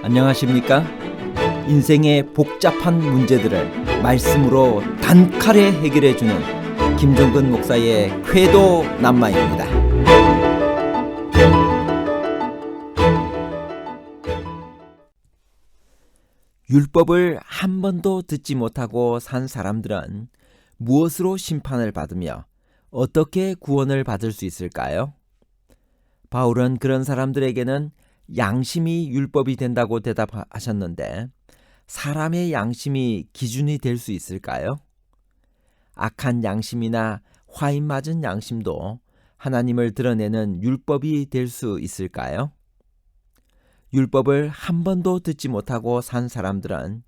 안녕하십니까? 인생의 복잡한 문제들을 말씀으로 단칼에 해결해주는 김종근 목사의 쾌도 남마입니다. 율법을 한 번도 듣지 못하고 산 사람들은 무엇으로 심판을 받으며 어떻게 구원을 받을 수 있을까요? 바울은 그런 사람들에게는 양심이 율법이 된다고 대답하셨는데 사람의 양심이 기준이 될 수 있을까요? 악한 양심이나 화인 맞은 양심도 하나님을 드러내는 율법이 될 수 있을까요? 율법을 한 번도 듣지 못하고 산 사람들은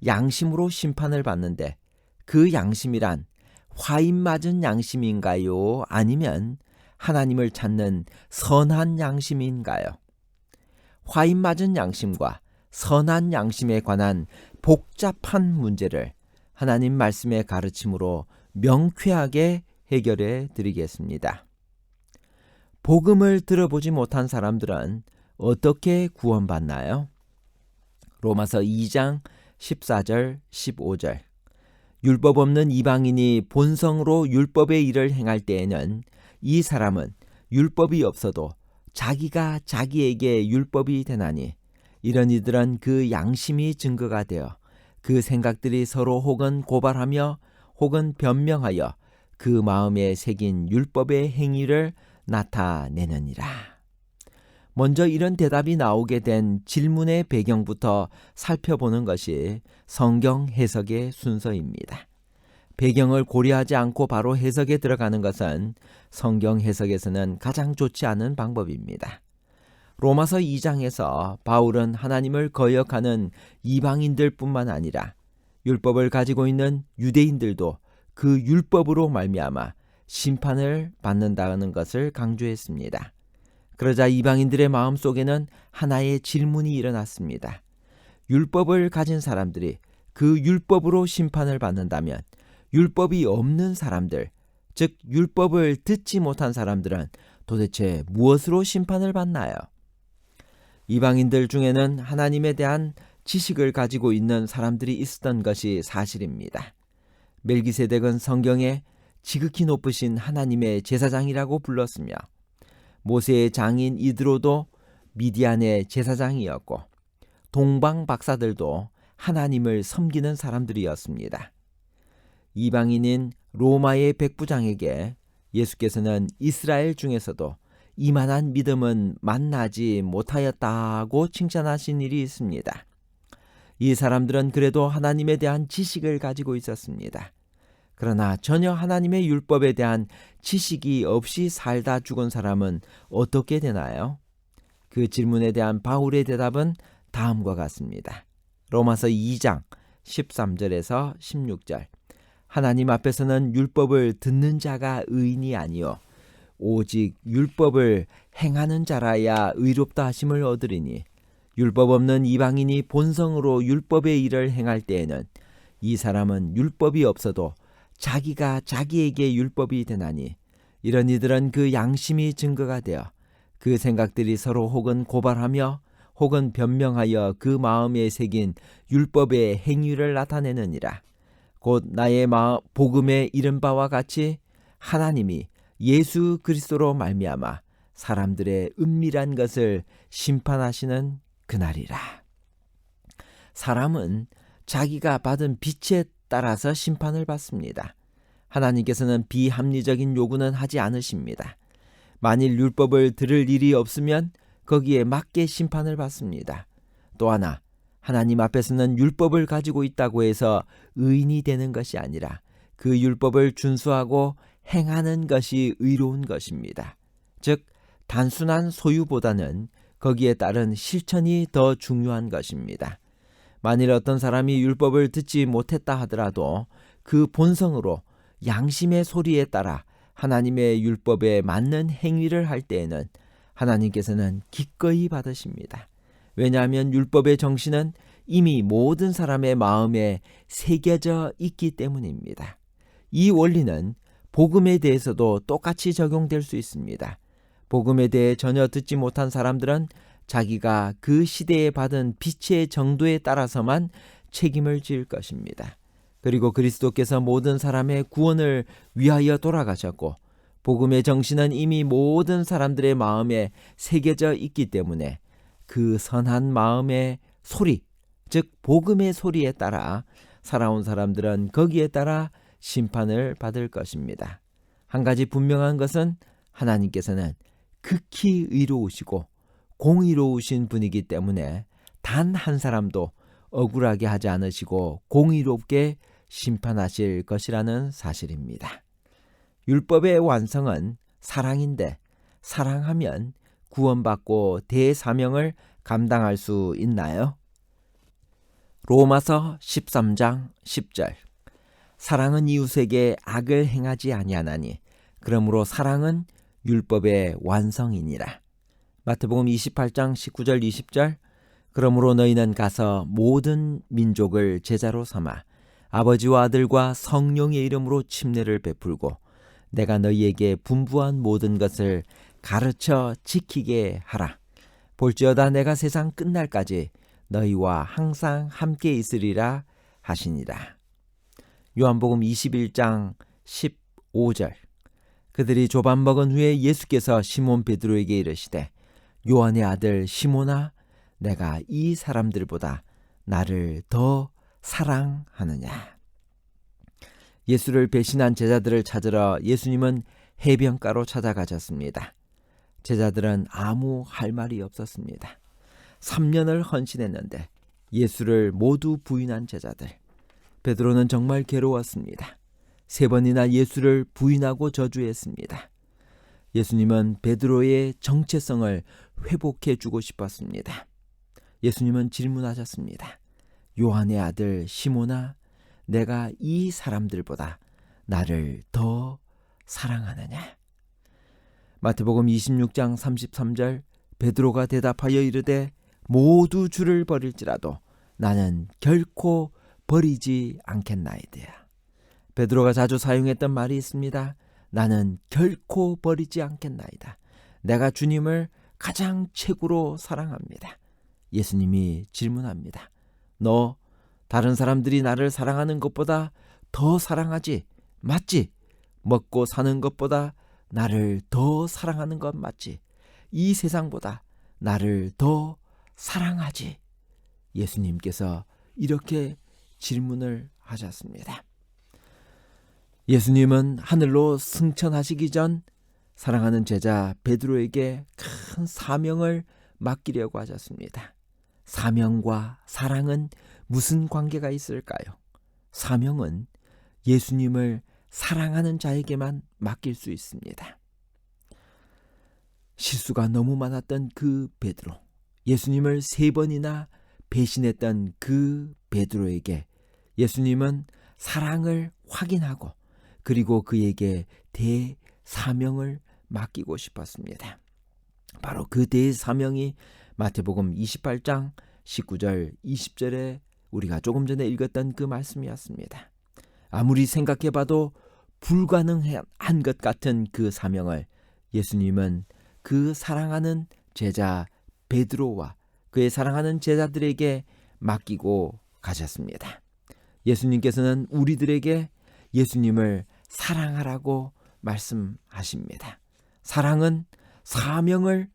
양심으로 심판을 받는데 그 양심이란 화인 맞은 양심인가요? 아니면 하나님을 찾는 선한 양심인가요? 화인 맞은 양심과 선한 양심에 관한 복잡한 문제를 하나님 말씀의 가르침으로 명쾌하게 해결해 드리겠습니다. 복음을 들어보지 못한 사람들은 어떻게 구원받나요? 로마서 2장 14절 15절 율법 없는 이방인이 본성으로 율법의 일을 행할 때에는 이 사람은 율법이 없어도 자기가 자기에게 율법이 되나니 이런 이들은 그 양심이 증거가 되어 그 생각들이 서로 혹은 고발하며 혹은 변명하여 그 마음에 새긴 율법의 행위를 나타내느니라. 먼저 이런 대답이 나오게 된 질문의 배경부터 살펴보는 것이 성경 해석의 순서입니다. 배경을 고려하지 않고 바로 해석에 들어가는 것은 성경 해석에서는 가장 좋지 않은 방법입니다. 로마서 2장에서 바울은 하나님을 거역하는 이방인들 뿐만 아니라 율법을 가지고 있는 유대인들도 그 율법으로 말미암아 심판을 받는다는 것을 강조했습니다. 그러자 이방인들의 마음속에는 하나의 질문이 일어났습니다. 율법을 가진 사람들이 그 율법으로 심판을 받는다면 율법이 없는 사람들, 즉 율법을 듣지 못한 사람들은 도대체 무엇으로 심판을 받나요? 이방인들 중에는 하나님에 대한 지식을 가지고 있는 사람들이 있었던 것이 사실입니다. 멜기세덱은 성경에 지극히 높으신 하나님의 제사장이라고 불렀으며 모세의 장인 이드로도 미디안의 제사장이었고 동방 박사들도 하나님을 섬기는 사람들이었습니다. 이방인인 로마의 백부장에게 예수께서는 이스라엘 중에서도 이만한 믿음은 만나지 못하였다고 칭찬하신 일이 있습니다. 이 사람들은 그래도 하나님에 대한 지식을 가지고 있었습니다. 그러나 전혀 하나님의 율법에 대한 지식이 없이 살다 죽은 사람은 어떻게 되나요? 그 질문에 대한 바울의 대답은 다음과 같습니다. 로마서 2장 13절에서 16절 하나님 앞에서는 율법을 듣는 자가 의인이 아니요 오직 율법을 행하는 자라야 의롭다 하심을 얻으리니 율법 없는 이방인이 본성으로 율법의 일을 행할 때에는 이 사람은 율법이 없어도 자기가 자기에게 율법이 되나니 이런 이들은 그 양심이 증거가 되어 그 생각들이 서로 혹은 고발하며 혹은 변명하여 그 마음에 새긴 율법의 행위를 나타내느니라. 곧 나의 복음에 이른 바와 같이 하나님이 예수 그리스도로 말미암아 사람들의 은밀한 것을 심판하시는 그날이라. 사람은 자기가 받은 빛에 따라서 심판을 받습니다. 하나님께서는 비합리적인 요구는 하지 않으십니다. 만일 율법을 들을 일이 없으면 거기에 맞게 심판을 받습니다. 또 하나, 하나님 앞에서는 율법을 가지고 있다고 해서 의인이 되는 것이 아니라 그 율법을 준수하고 행하는 것이 의로운 것입니다. 즉, 단순한 소유보다는 거기에 따른 실천이 더 중요한 것입니다. 만일 어떤 사람이 율법을 듣지 못했다 하더라도 그 본성으로 양심의 소리에 따라 하나님의 율법에 맞는 행위를 할 때에는 하나님께서는 기꺼이 받으십니다. 왜냐하면 율법의 정신은 이미 모든 사람의 마음에 새겨져 있기 때문입니다. 이 원리는 복음에 대해서도 똑같이 적용될 수 있습니다. 복음에 대해 전혀 듣지 못한 사람들은 자기가 그 시대에 받은 빛의 정도에 따라서만 책임을 질 것입니다. 그리고 그리스도께서 모든 사람의 구원을 위하여 돌아가셨고 복음의 정신은 이미 모든 사람들의 마음에 새겨져 있기 때문에 그 선한 마음의 소리, 즉 복음의 소리에 따라 살아온 사람들은 거기에 따라 심판을 받을 것입니다. 한 가지 분명한 것은 하나님께서는 극히 의로우시고 공의로우신 분이기 때문에 단 한 사람도 억울하게 하지 않으시고 공의롭게 심판하실 것이라는 사실입니다. 율법의 완성은 사랑인데 사랑하면 구원받고 대사명을 감당할 수 있나요? 로마서 13장 10절 사랑은 이웃에게 악을 행하지 아니하나니 그러므로 사랑은 율법의 완성이니라. 마태복음 28장 19절 20절 그러므로 너희는 가서 모든 민족을 제자로 삼아 아버지와 아들과 성령의 이름으로 침례를 베풀고 내가 너희에게 분부한 모든 것을 가르쳐 지키게 하라. 볼지어다 내가 세상 끝날까지 너희와 항상 함께 있으리라 하시니라. 요한복음 21장 15절 그들이 조반 먹은 후에 예수께서 시몬 베드로에게 이르시되 요한의 아들 시몬아 내가 이 사람들보다 나를 더 사랑하느냐. 예수를 배신한 제자들을 찾으러 예수님은 해변가로 찾아가셨습니다. 제자들은 아무 할 말이 없었습니다. 3년을 헌신했는데 예수를 모두 부인한 제자들. 베드로는 정말 괴로웠습니다. 3번이나 예수를 부인하고 저주했습니다. 예수님은 베드로의 정체성을 회복해 주고 싶었습니다. 예수님은 질문하셨습니다. 요한의 아들 시몬아 내가 이 사람들보다 나를 더 사랑하느냐? 마태복음 26장 33절 베드로가 대답하여 이르되 모두 주를 버릴지라도 나는 결코 버리지 않겠나이다. 베드로가 자주 사용했던 말이 있습니다. 나는 결코 버리지 않겠나이다. 내가 주님을 가장 최고로 사랑합니다. 예수님이 질문합니다. 너 다른 사람들이 나를 사랑하는 것보다 더 사랑하지? 맞지? 먹고 사는 것보다 나를 더 사랑하는 것 맞지? 이 세상보다 나를 더 사랑하지? 예수님께서 이렇게 질문을 하셨습니다. 예수님은 하늘로 승천하시기 전 사랑하는 제자 베드로에게 큰 사명을 맡기려고 하셨습니다. 사명과 사랑은 무슨 관계가 있을까요? 사명은 예수님을 사랑하는 자에게만 맡길 수 있습니다. 실수가 너무 많았던 그 베드로, 예수님을 3번이나 배신했던 그 베드로에게 예수님은 사랑을 확인하고 그리고 그에게 대사명을 맡기고 싶었습니다. 바로 그 대사명이 마태복음 28장 19절 20절에 우리가 조금 전에 읽었던 그 말씀이었습니다. 아무리 생각해봐도 불가능한 것 같은 그 사명을 예수님은 그 사랑하는 제자 베드로와 그의 사랑하는 제자들에게 맡기고 가셨습니다. 예수님께서는 우리들에게 예수님을 사랑하라고 말씀하십니다. 사랑은 사명을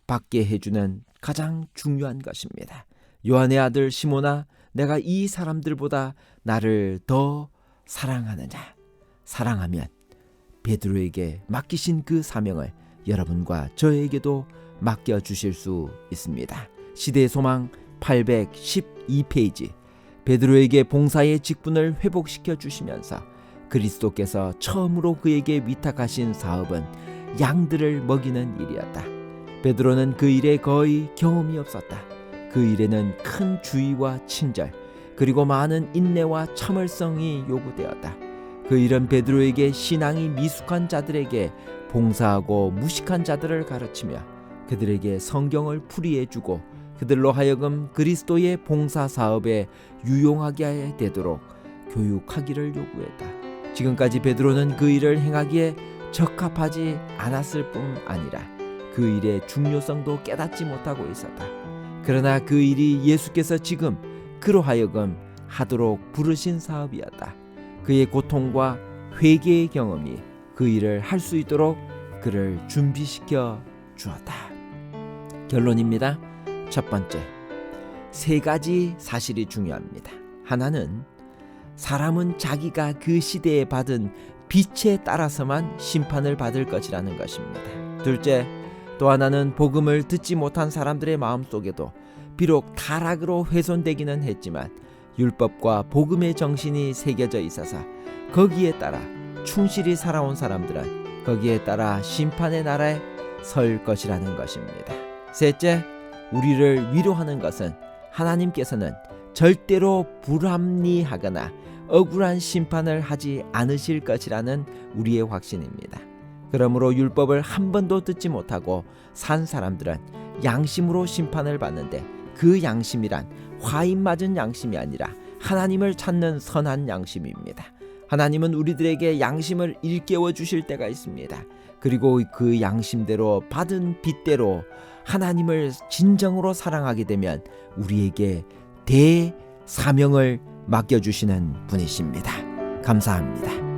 받게 해주는 가장 중요한 것입니다. 요한의 아들 시몬아 내가 이 사람들보다 나를 더 사랑하느냐? 사랑하면 베드로에게 맡기신 그 사명을 여러분과 저에게도 맡겨주실 수 있습니다. 시대의 소망 812페이지 베드로에게 봉사의 직분을 회복시켜 주시면서 그리스도께서 처음으로 그에게 위탁하신 사업은 양들을 먹이는 일이었다. 베드로는 그 일에 거의 경험이 없었다. 그 일에는 큰 주의와 친절 그리고 많은 인내와 참을성이 요구되었다. 그 일은 베드로에게 신앙이 미숙한 자들에게 봉사하고 무식한 자들을 가르치며 그들에게 성경을 풀이해주고 그들로 하여금 그리스도의 봉사 사업에 유용하게 되도록 교육하기를 요구했다. 지금까지 베드로는 그 일을 행하기에 적합하지 않았을 뿐 아니라 그 그 일의 중요성도 깨닫지 못하고 있었다. 그러나 그 일이 예수께서 지금 그로 하여금 하도록 부르신 사업이었다. 그의 고통과 회개의 경험이 그 일을 할 수 있도록 그를 준비시켜 주었다. 결론입니다. 첫 번째, 세 가지 사실이 중요합니다. 하나는 사람은 자기가 그 시대에 받은 빛에 따라서만 심판을 받을 것이라는 것입니다. 둘째, 또 하나는 복음을 듣지 못한 사람들의 마음속에도 비록 타락으로 훼손되기는 했지만 율법과 복음의 정신이 새겨져 있어서 거기에 따라 충실히 살아온 사람들은 거기에 따라 심판의 나라에 설 것이라는 것입니다. 셋째, 우리를 위로하는 것은 하나님께서는 절대로 불합리하거나 억울한 심판을 하지 않으실 것이라는 우리의 확신입니다. 그러므로 율법을 한 번도 듣지 못하고 산 사람들은 양심으로 심판을 받는데, 그 양심이란 화인 맞은 양심이 아니라 하나님을 찾는 선한 양심입니다. 하나님은 우리들에게 양심을 일깨워 주실 때가 있습니다. 그리고 그 양심대로 받은 빚대로 하나님을 진정으로 사랑하게 되면 우리에게 대사명을 맡겨주시는 분이십니다. 감사합니다.